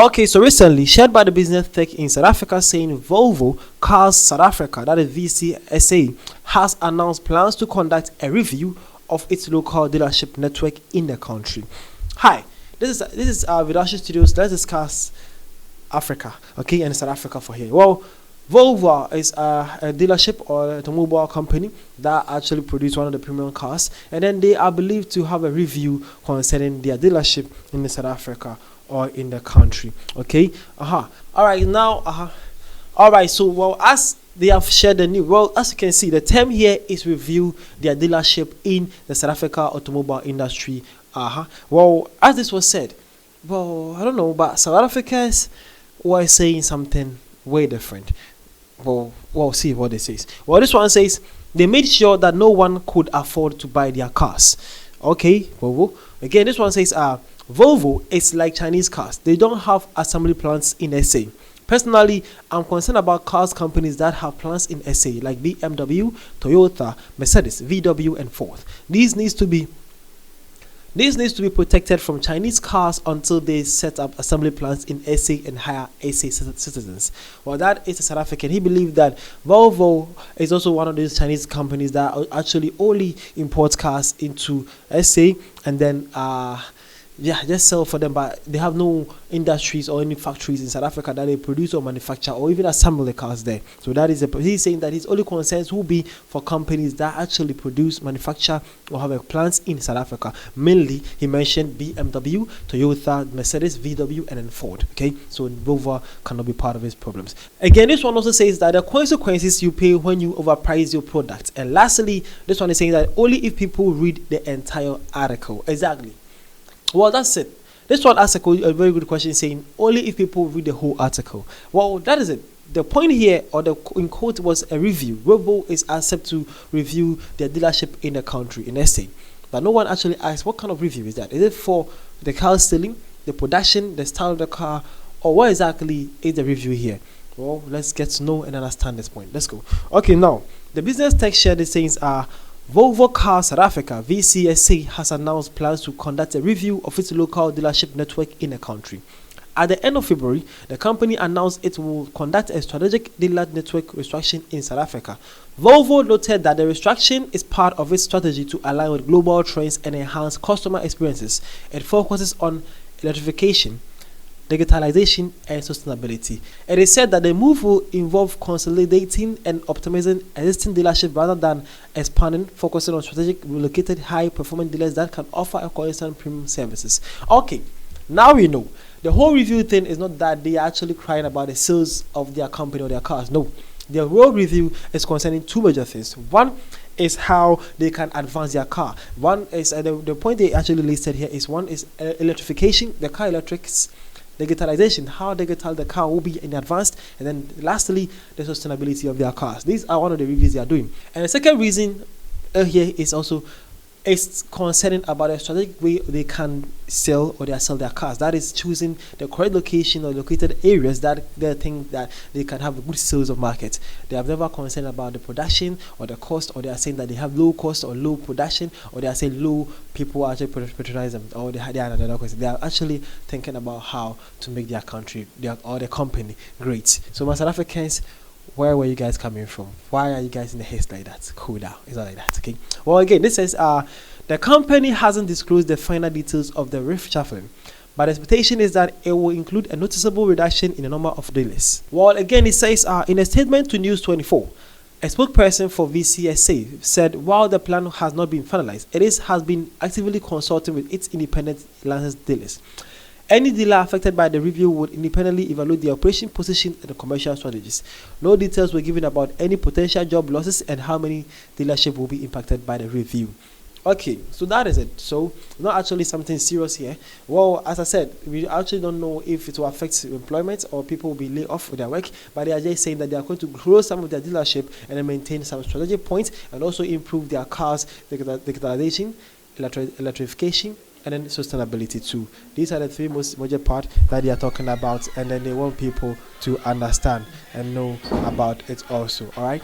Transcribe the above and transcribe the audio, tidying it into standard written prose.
Okay, so recently shared by the business tech in South Africa saying Volvo Cars South Africa, that is VCSA, has announced plans to conduct a review of its local dealership network in the country. Hi, this is Vidasha Studios. Let's discuss Africa, okay, and South Africa for here. Well, Volvo is a dealership or a automobile company that actually produce one of the premium cars, and then they are believed to have a review concerning their dealership in South Africa or in the country. Okay, all right, now, all right. So, well, as they have shared the news, well, as you can see, the term here is review their dealership in the South Africa automobile industry. Well, as this was said, well, I don't know, but South Africans were saying something way different. Well, see what it says. Well, this one says they made sure that no one could afford to buy their cars. Okay, Volvo. Again, this one says Volvo is like Chinese cars. They don't have assembly plants in SA. Personally, I'm concerned about cars companies that have plants in SA like BMW, Toyota, Mercedes, VW, and Ford. These needs to be protected from Chinese cars until they set up assembly plants in SA and hire SA citizens. Well, that is a South African. He believed that Volvo is also one of these Chinese companies that actually only import cars into SA and then just sell for them, but they have no industries or any factories in South Africa that they produce or manufacture or even assemble the cars there. So that is he's saying that his only concerns will be for companies that actually produce, manufacture, or have a plants in South Africa. Mainly, he mentioned BMW, Toyota, Mercedes, VW, and then Ford. Okay, so Volvo cannot be part of his problems. Again, this one also says that the consequences you pay when you overprice your product. And lastly, this one is saying that only if people read the entire article. Exactly. Well, that's it. This one asks a very good question saying only if people read the whole article. Well, that is it. The point here, or the in quote, was a review. Volvo is asked to review their dealership in the country, in SA. But no one actually asked what kind of review is that. Is it for the car selling, the production, the style of the car, or what exactly is the review here? Well, let's get to know and understand this point. Let's go. Okay, now, the business tech shared the sayings are Volvo Cars South Africa, VCSA, has announced plans to conduct a review of its local dealership network in the country. At the end of February, the company announced it will conduct a strategic dealer network restructuring in South Africa. Volvo noted that the restructuring is part of its strategy to align with global trends and enhance customer experiences. It focuses on electrification, digitalization, and sustainability. It is said that the move will involve consolidating and optimizing existing dealerships rather than expanding, focusing on strategic relocated high-performing dealers that can offer a consistent premium services. Okay, now we know. The whole review thing is not that they are actually crying about the sales of their company or their cars. No, their real review is concerning two major things. One is how they can advance their car. One is the point they actually listed here is one is electrification, the car electrics, digitalization, how digital the car will be in advance, and then lastly, the sustainability of their cars. These are one of the reviews they are doing. And the second reason here is also it's concerning about the strategic way they can sell their cars. That is choosing the correct location or located areas that they think that they can have a good sales of market. They have never concerned about the production or the cost, or they are saying that they have low cost or low production, or they are saying low people actually patronize them, or they are another question. They are actually thinking about how to make their country or their company great. So my South Africans, where were you guys coming from? Why are you guys in the haste like that? Cool down. It's not like that, okay? Well, again, this says the company hasn't disclosed the final details of the reshuffling, but the expectation is that it will include a noticeable reduction in the number of dealers. Well, again, it says in a statement to News 24, a spokesperson for VCSA said while the plan has not been finalized, has been actively consulting with its independent licensed dealers. Any dealer affected by the review would independently evaluate the operation position and the commercial strategies. No details were given about any potential job losses and how many dealerships will be impacted by the review. Okay, so that is it. So, not actually something serious here. Well, as I said, we actually don't know if it will affect employment or people will be laid off with their work, but they are just saying that they are going to close some of their dealership and then maintain some strategic points and also improve their cars, digitalization, electrification, and then sustainability too. These are the three most major parts that they are talking about, and then they want people to understand and know about it also. All right.